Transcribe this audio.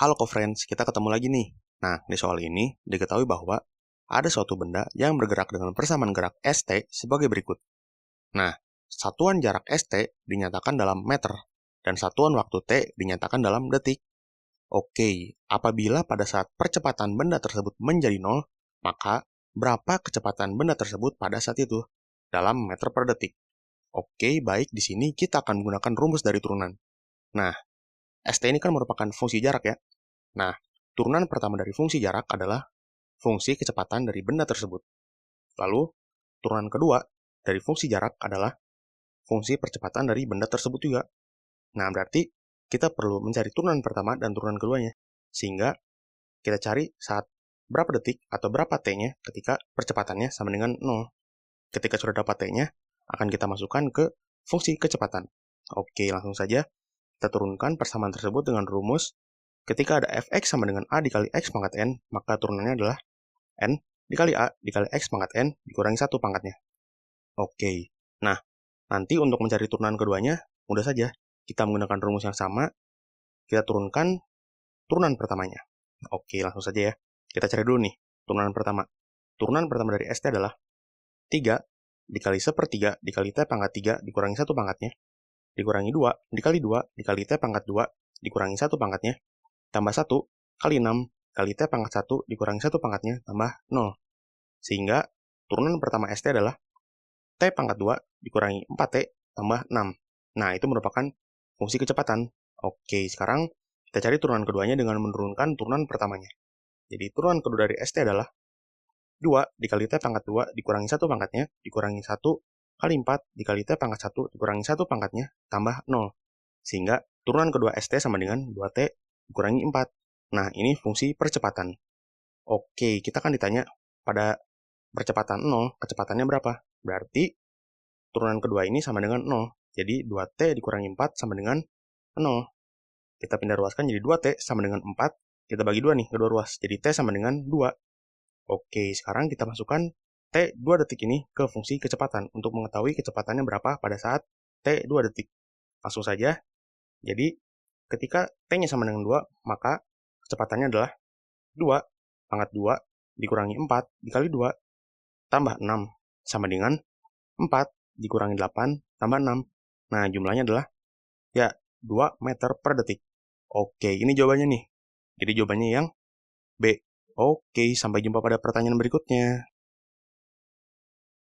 Halo co-friends, kita ketemu lagi nih. Nah, di soal ini diketahui bahwa ada suatu benda yang bergerak dengan persamaan gerak ST sebagai berikut. Nah, satuan jarak ST dinyatakan dalam meter, dan satuan waktu T dinyatakan dalam detik. Oke, apabila pada saat percepatan benda tersebut menjadi 0, maka berapa kecepatan benda tersebut pada saat itu? Dalam meter per detik. Oke, baik, di sini kita akan menggunakan rumus dari turunan. Nah, ST ini kan merupakan fungsi jarak ya. Nah, turunan pertama dari fungsi jarak adalah fungsi kecepatan dari benda tersebut. Lalu, turunan kedua dari fungsi jarak adalah fungsi percepatan dari benda tersebut juga. Nah, berarti kita perlu mencari turunan pertama dan turunan keduanya. Sehingga kita cari saat berapa detik atau berapa T-nya ketika percepatannya sama dengan 0. Ketika sudah dapat T-nya, akan kita masukkan ke fungsi kecepatan. Oke, langsung saja kita turunkan persamaan tersebut dengan rumus. Ketika ada fx sama dengan a dikali x pangkat n, maka turunannya adalah n dikali a dikali x pangkat n dikurangi 1 pangkatnya. Oke, nah nanti untuk mencari turunan keduanya, mudah saja. Kita menggunakan rumus yang sama, kita turunkan turunan pertamanya. Oke, langsung saja ya. Kita cari dulu nih, turunan pertama. Turunan pertama dari ST adalah 3 dikali 1/3 dikali T pangkat 3 dikurangi 1 pangkatnya, dikurangi 2 dikali 2 dikali T pangkat 2 dikurangi 1 pangkatnya, tambah 1 kali 6 kali T pangkat 1 dikurangi 1 pangkatnya tambah 0. Sehingga turunan pertama ST adalah T pangkat 2 dikurangi 4T tambah 6. Nah, itu merupakan fungsi kecepatan. Oke, sekarang kita cari turunan keduanya dengan menurunkan turunan pertamanya. Jadi turunan kedua dari ST adalah 2 dikali T pangkat 2 dikurangi 1 pangkatnya dikurangi 1 kali 4 dikali T pangkat 1 dikurangi 1 pangkatnya tambah 0. Sehingga turunan kedua ST sama dengan 2T dikurangi 4. Nah, ini fungsi percepatan. Oke, kita kan ditanya pada percepatan 0, kecepatannya berapa? Berarti turunan kedua ini sama dengan 0. Jadi 2T dikurangi 4 sama dengan 0. Kita pindah ruaskan jadi 2T sama dengan 4. Kita bagi 2 nih, kedua ruas. Jadi T sama dengan 2. Oke, sekarang kita masukkan T 2 detik ini ke fungsi kecepatan untuk mengetahui kecepatannya berapa pada saat T 2 detik. Langsung saja. Jadi, ketika T-nya sama dengan 2, maka kecepatannya adalah 2 pangkat 2 dikurangi 4 dikali 2 tambah 6 sama dengan 4 dikurangi 8 tambah 6. Nah, jumlahnya adalah ya 2 meter per detik. Oke, ini jawabannya nih. Jadi jawabannya yang B. Oke, sampai jumpa pada pertanyaan berikutnya.